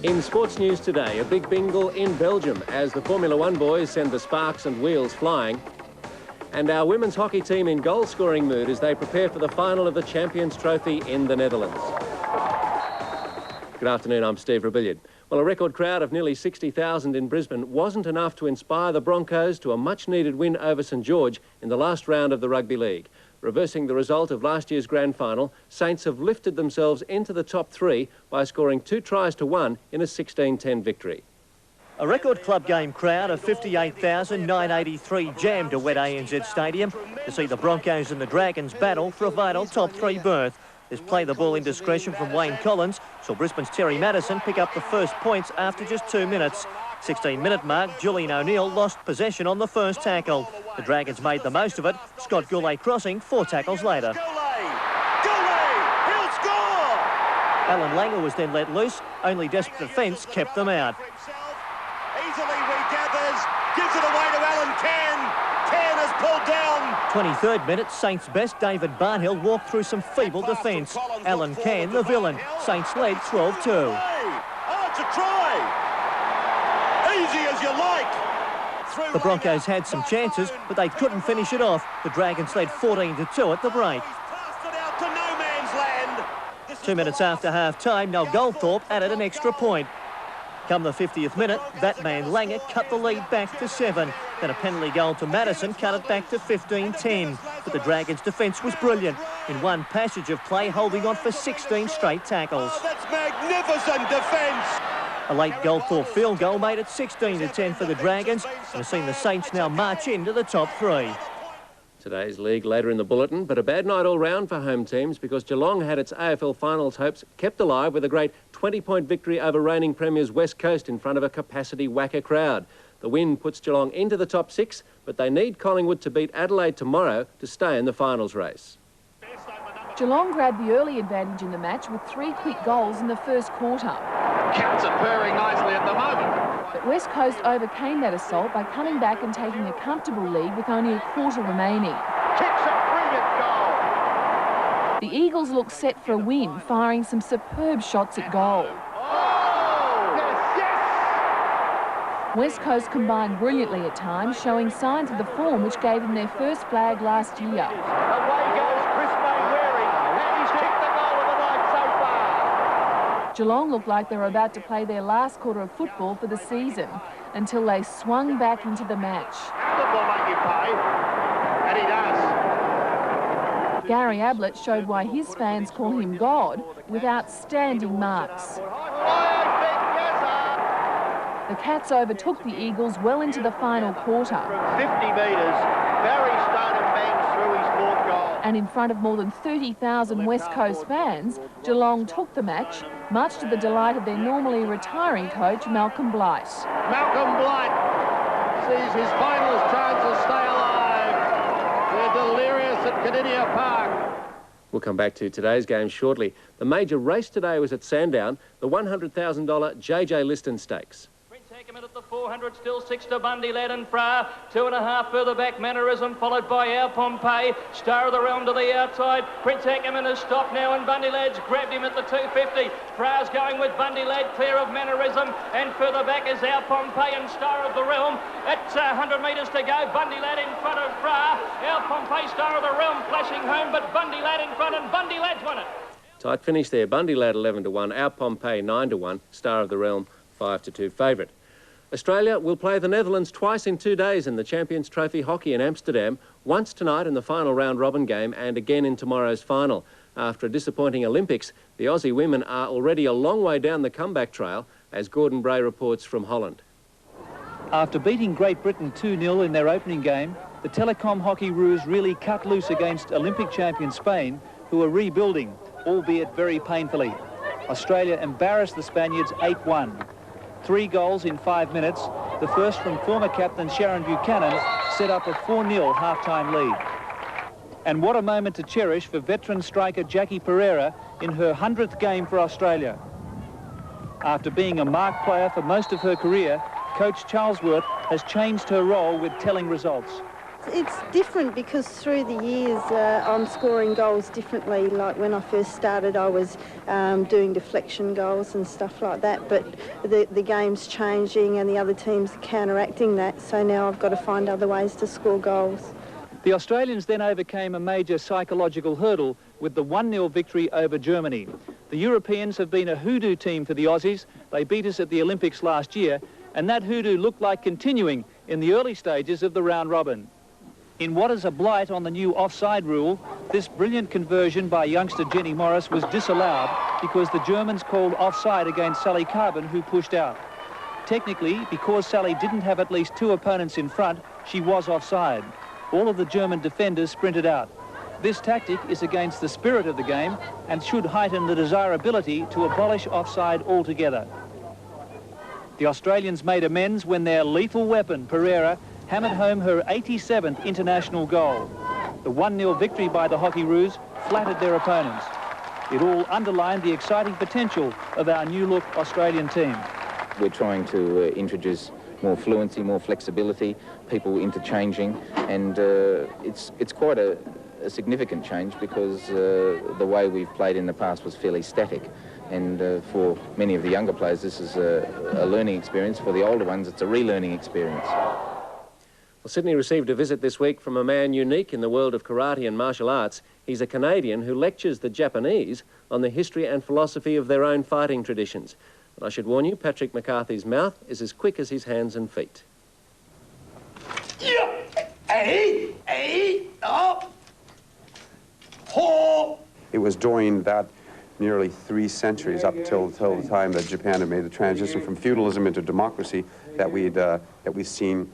In sports news today, a big bingle in Belgium as the Formula One boys send the sparks and wheels flying. And our women's hockey team in goal-scoring mood as they prepare for the final of the Champions Trophy in the Netherlands. Good afternoon, I'm Steve Rebilliard. Well, a record crowd of nearly 60,000 in Brisbane wasn't enough to inspire the Broncos to a much-needed win over St George in the last round of the Rugby League. Reversing the result of last year's grand final, Saints have lifted themselves into the top three by scoring 2 tries to 1 in a 16-10 victory. A record club game crowd of 58,983 jammed a wet ANZ Stadium to see the Broncos and the Dragons battle for a vital top 3 berth. This play the ball indiscretion from Wayne Collins saw Brisbane's Terry Madison pick up the first points after just 2 minutes. 16-minute mark, Julian O'Neill lost possession on the first tackle. The Dragons made the most of it. Scott Goulet crossing 4 tackles later. Goulet! He'll score! Alan Langer was then let loose. Only desperate defence kept them out. Easily regathers, gives it away to Alan Cann. Cann has pulled down. 23rd minute, Saints' best David Barnhill walked through some feeble defence. Alan Cann, the villain. Saints led 12-2. Oh, it's a try! Easy as you like. The Broncos had some chances, but they couldn't finish it off. The Dragons led 14-2 at the break. 2 minutes after half-time, Noel Goldthorpe added an extra point. Come the 50th minute, that man Langer cut the lead back to 7. Then a penalty goal to Madison cut it back to 15-10. But the Dragons' defence was brilliant. In one passage of play, holding on for 16 straight tackles. Oh, that's magnificent defence. A late Goldthorpe field goal made it 16-10 for the Dragons, and has seen the Saints now march into the top 3. Today's league later in the bulletin, but a bad night all round for home teams because Geelong had its AFL finals hopes kept alive with a great 20-point victory over reigning premiers West Coast in front of a capacity whacker crowd. The win puts Geelong into the top 6, but they need Collingwood to beat Adelaide tomorrow to stay in the finals race. Geelong grabbed the early advantage in the match with 3 quick goals in the first quarter. Cats are purring nicely at the moment. But West Coast overcame that assault by coming back and taking a comfortable lead with only a quarter remaining. Kicks a brilliant goal. The Eagles look set for a win, firing some superb shots at goal. Oh! Yes, yes! West Coast combined brilliantly at times, showing signs of the form which gave them their first flag last year. Away goes Chris Mainwaring, and he's kicked the goal of the night so far. Geelong looked like they were about to play their last quarter of football for the season until they swung back into the match. Football make you pay, and he does. Gary Ablett showed why his fans call him God with outstanding marks. The Cats overtook the Eagles well into the final quarter. 50 metres, Barry Stoneham bangs through his 4th goal. And in front of more than 30,000 West Coast fans, Geelong took the match, much to the delight of their normally retiring coach, Malcolm Blight. Malcolm Blight sees his finals chance to stay alive. They're delirious at Kardinia Park. We'll come back to today's game shortly. The major race today was at Sandown, the $100,000 JJ Liston Stakes. Second at the 400, still 6 to Bundy, Lad and Fra. 2.5 further back, Mannerism, followed by Our Pompeii. Star of the Realm to the outside. Prince Ackerman has stopped now, and Bundy Lad's grabbed him at the 250. Fra's going with Bundy Lad, clear of Mannerism, and further back is Our Pompeii and Star of the Realm. It's 100 metres to go. Bundy Lad in front of Fra. Our Pompeii, Star of the Realm, flashing home, but Bundy Lad in front, and Bundy Lad's won it. Tight finish there. Bundy Lad 11 to 1, Our Pompeii 9 to 1, Star of the Realm 5 to 2 favourite. Australia will play the Netherlands twice in 2 days in the Champions Trophy hockey in Amsterdam, once tonight in the final round-robin game and again in tomorrow's final. After a disappointing Olympics, the Aussie women are already a long way down the comeback trail, as Gordon Bray reports from Holland. After beating Great Britain 2-0 in their opening game, the Telecom Hockey Roos really cut loose against Olympic champion Spain, who are rebuilding, albeit very painfully. Australia embarrassed the Spaniards 8-1. 3 goals in 5 minutes, the first from former captain Sharon Buchanan, set up a 4-0 half-time lead. And what a moment to cherish for veteran striker Jackie Pereira in her 100th game for Australia. After being a mark player for most of her career, coach Charles Worth has changed her role with telling results. It's different because through the years I'm scoring goals differently. Like when I first started, I was doing deflection goals and stuff like that, but the game's changing and the other team's counteracting that, so now I've got to find other ways to score goals. The Australians then overcame a major psychological hurdle with the 1-0 victory over Germany. The Europeans have been a hoodoo team for the Aussies. They beat us at the Olympics last year, and that hoodoo looked like continuing in the early stages of the round robin. In what is a blight on the new offside rule, this brilliant conversion by youngster Jenny Morris was disallowed because the Germans called offside against Sally Carbon, who pushed out. Technically, because Sally didn't have at least 2 opponents in front, she was offside. All of the German defenders sprinted out. This tactic is against the spirit of the game and should heighten the desirability to abolish offside altogether. The Australians made amends when their lethal weapon, Pereira, hammered home her 87th international goal. The 1-0 victory by the Hockeyroos flattered their opponents. It all underlined the exciting potential of our new-look Australian team. We're trying to introduce more fluency, more flexibility, people interchanging, and it's quite a significant change because the way we've played in the past was fairly static, and for many of the younger players this is a learning experience. For the older ones it's a relearning experience. Well, Sydney received a visit this week from a man unique in the world of karate and martial arts. He's a Canadian who lectures the Japanese on the history and philosophy of their own fighting traditions. And I should warn you, Patrick McCarthy's mouth is as quick as his hands and feet. It was during that nearly 3 centuries, up till the time that Japan had made the transition from feudalism into democracy, that we've seen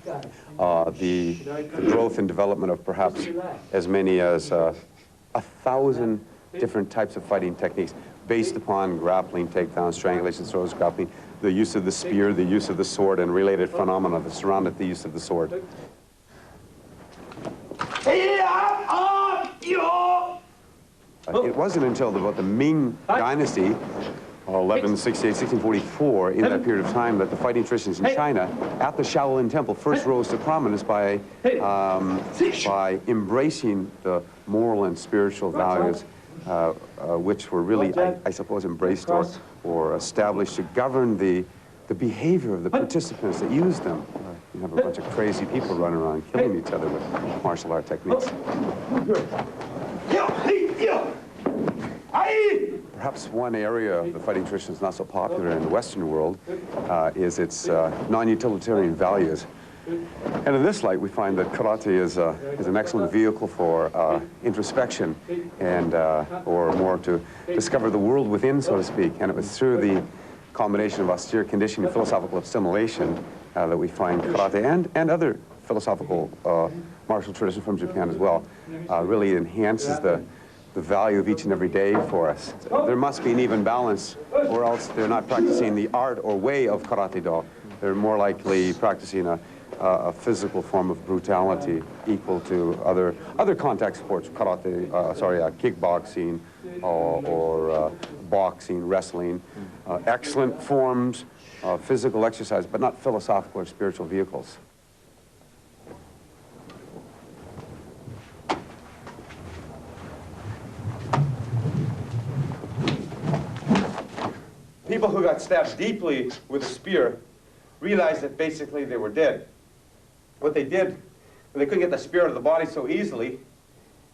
the growth and development of perhaps as many as 1,000 different types of fighting techniques based upon grappling, takedown, strangulation, throws, grappling, the use of the spear, the use of the sword, and related phenomena that surrounded the use of the sword. It wasn't until about the Ming Dynasty, 1168, 1644, in that period of time, that the fighting traditions in China at the Shaolin Temple first rose to prominence by embracing the moral and spiritual values which were really, I suppose, embraced or established to govern the behavior of the participants that used them. You have a bunch of crazy people running around killing each other with martial art techniques. Perhaps one area of the fighting tradition that's not so popular in the Western world is its non-utilitarian values. And in this light, we find that karate is an excellent vehicle for introspection and, or more to discover the world within, so to speak. And it was through the combination of austere conditioning and philosophical assimilation that we find karate and other philosophical martial tradition from Japan as well really enhances the value of each and every day for us. There must be an even balance, or else they're not practicing the art or way of karate-do. They're more likely practicing a physical form of brutality equal to other contact sports, karate, kickboxing, or boxing, wrestling. Excellent forms of physical exercise, but not philosophical or spiritual vehicles. People who got stabbed deeply with a spear realized that basically they were dead. What they did, when they couldn't get the spear out of the body so easily,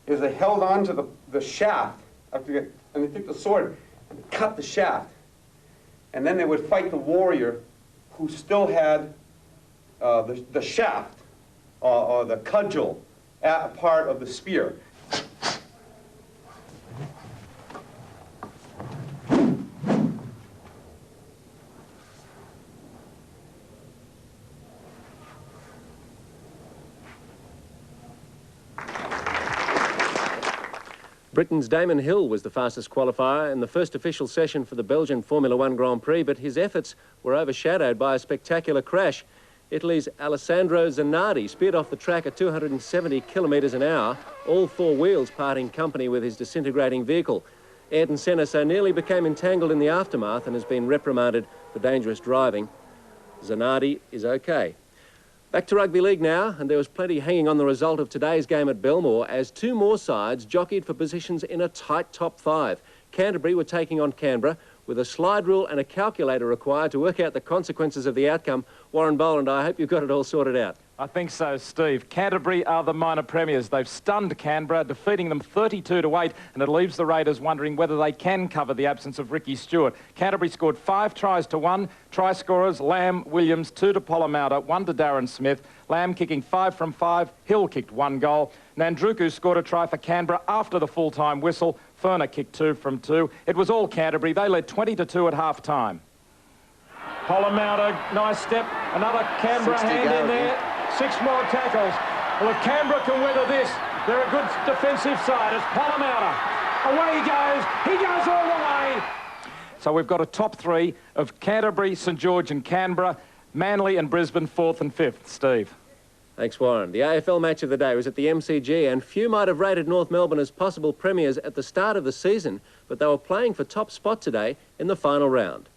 is they held on to the shaft, and they took the sword and cut the shaft. And then they would fight the warrior who still had the shaft, or the cudgel, part of the spear. Britain's Damon Hill was the fastest qualifier in the first official session for the Belgian Formula One Grand Prix, but his efforts were overshadowed by a spectacular crash. Italy's Alessandro Zanardi speared off the track at 270 kilometres an hour, all 4 wheels parting company with his disintegrating vehicle. Ayrton Senna so nearly became entangled in the aftermath and has been reprimanded for dangerous driving. Zanardi is okay. Back to rugby league now, and there was plenty hanging on the result of today's game at Belmore as two more sides jockeyed for positions in a tight top 5. Canterbury were taking on Canberra with a slide rule and a calculator required to work out the consequences of the outcome. Warren Boland, I hope you've got it all sorted out. I think so, Steve. Canterbury are the minor premiers. They've stunned Canberra, defeating them 32-8, and it leaves the Raiders wondering whether they can cover the absence of Ricky Stewart. Canterbury scored 5 tries to 1. Try scorers, Lamb, Williams, 2 to Polomauta, 1 to Darren Smith. Lamb kicking 5 from 5. Hill kicked 1 goal. Nandruku scored a try for Canberra after the full-time whistle. Furner kicked 2 from 2. It was all Canterbury. They led 20-2 at half-time. Polomauta, nice step. Another Canberra hand in there. 6 more tackles. Well, if Canberra can weather this, they're a good defensive side. It's Polomauta. Away he goes. He goes all the way. So we've got a top 3 of Canterbury, St George and Canberra, Manly and Brisbane 4th and 5th. Steve. Thanks, Warren. The AFL match of the day was at the MCG, and few might have rated North Melbourne as possible premiers at the start of the season, but they were playing for top spot today in the final round.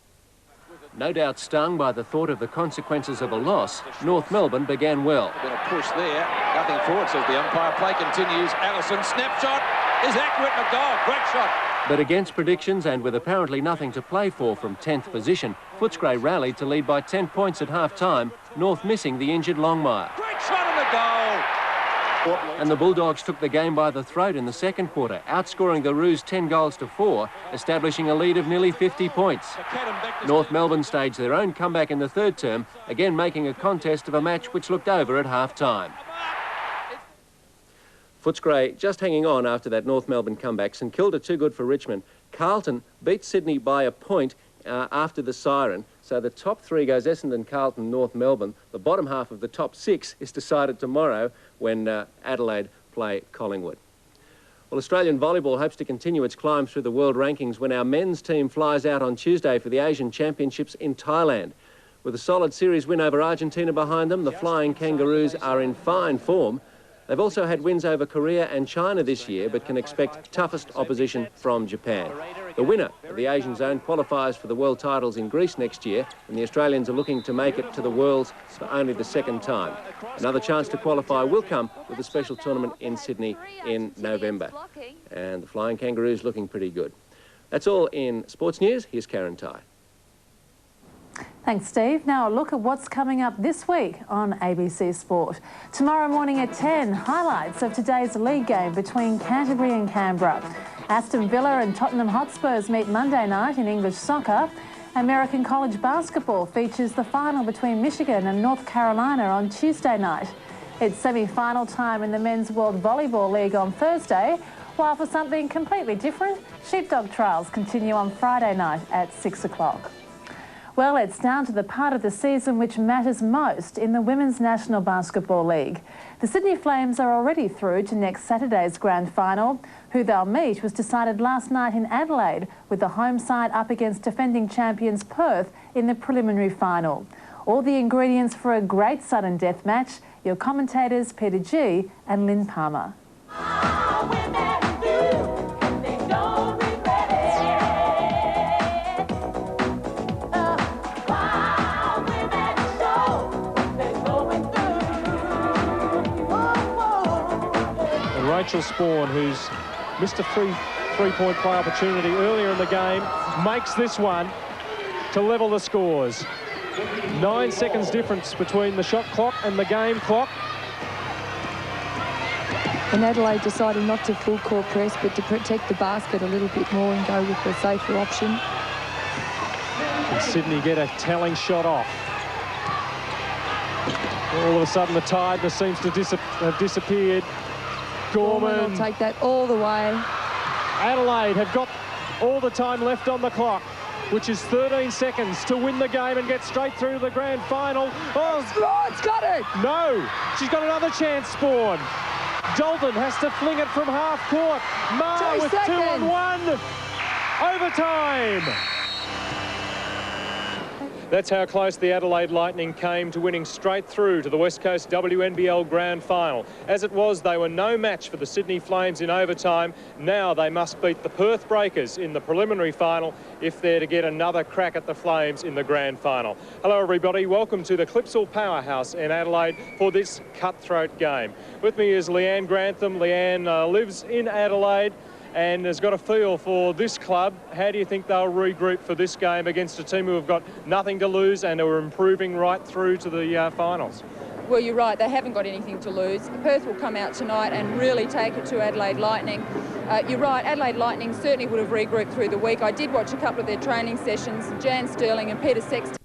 No doubt stung by the thought of the consequences of a loss, North Melbourne began well. A bit of push there. Nothing forward, says the umpire. Play continues. Allison, snapshot is accurate and a goal. Great shot. But against predictions and with apparently nothing to play for from 10th position, Footscray rallied to lead by 10 points at half-time, North missing the injured Longmire. Great shot and a goal. And the Bulldogs took the game by the throat in the second quarter, outscoring the Roos 10-4, establishing a lead of nearly 50 points. North Melbourne staged their own comeback in the third term, again making a contest of a match which looked over at half-time. Footscray just hanging on after that North Melbourne comeback. St Kilda too good for Richmond. Carlton beat Sydney by a point after the siren. So the top 3 goes Essendon, Carlton, North Melbourne. The bottom half of the top 6 is decided tomorrow when Adelaide play Collingwood. Well, Australian volleyball hopes to continue its climb through the world rankings when our men's team flies out on Tuesday for the Asian Championships in Thailand. With a solid series win over Argentina behind them, the Flying Kangaroos are in fine form. They've also had wins over Korea and China this year, but can expect toughest opposition from Japan. The winner of the Asian zone qualifies for the world titles in Greece next year, and the Australians are looking to make it to the Worlds for only the 2nd time. Another chance to qualify will come with a special tournament in Sydney in November. And the Flying Kangaroos looking pretty good. That's all in sports news. Here's Karen Tighe. Thanks, Steve. Now a look at what's coming up this week on ABC Sport. Tomorrow morning at 10, highlights of today's league game between Canterbury and Canberra. Aston Villa and Tottenham Hotspurs meet Monday night in English soccer. American college basketball features the final between Michigan and North Carolina on Tuesday night. It's semi-final time in the Men's World Volleyball League on Thursday, while for something completely different, sheepdog trials continue on Friday night at 6 o'clock. Well, it's down to the part of the season which matters most in the Women's National Basketball League. The Sydney Flames are already through to next Saturday's grand final. Who they'll meet was decided last night in Adelaide, with the home side up against defending champions Perth in the preliminary final. All the ingredients for a great sudden death match. Your commentators Peter G and Lynn Palmer. Rachel Spawn, who's missed a three-point play opportunity earlier in the game, makes this one to level the scores. 9 seconds difference between the shot clock and the game clock. And Adelaide decided not to full court press, but to protect the basket a little bit more and go with the safer option. And Sydney get a telling shot off. All of a sudden the tiredness seems to have disappeared. Gorman will take that all the way. Adelaide have got all the time left on the clock, which is 13 seconds to win the game and get straight through to the grand final. Oh, Spawn's got it! No, she's got another chance, Spawn. Dalton has to fling it from half court. Marr with 2 on 1. Overtime. That's how close the Adelaide Lightning came to winning straight through to the West Coast WNBL Grand Final. As it was, they were no match for the Sydney Flames in overtime. Now they must beat the Perth Breakers in the preliminary final if they're to get another crack at the Flames in the Grand Final. Hello everybody, welcome to the Clipsal Powerhouse in Adelaide for this cutthroat game. With me is Leanne Grantham. Leanne lives in Adelaide and has got a feel for this club. How do you think they'll regroup for this game against a team who have got nothing to lose and are improving right through to the finals? Well, you're right, they haven't got anything to lose. Perth will come out tonight and really take it to Adelaide Lightning. You're right, Adelaide Lightning certainly would have regrouped through the week. I did watch a couple of their training sessions. Jan Sterling and Peter Sexton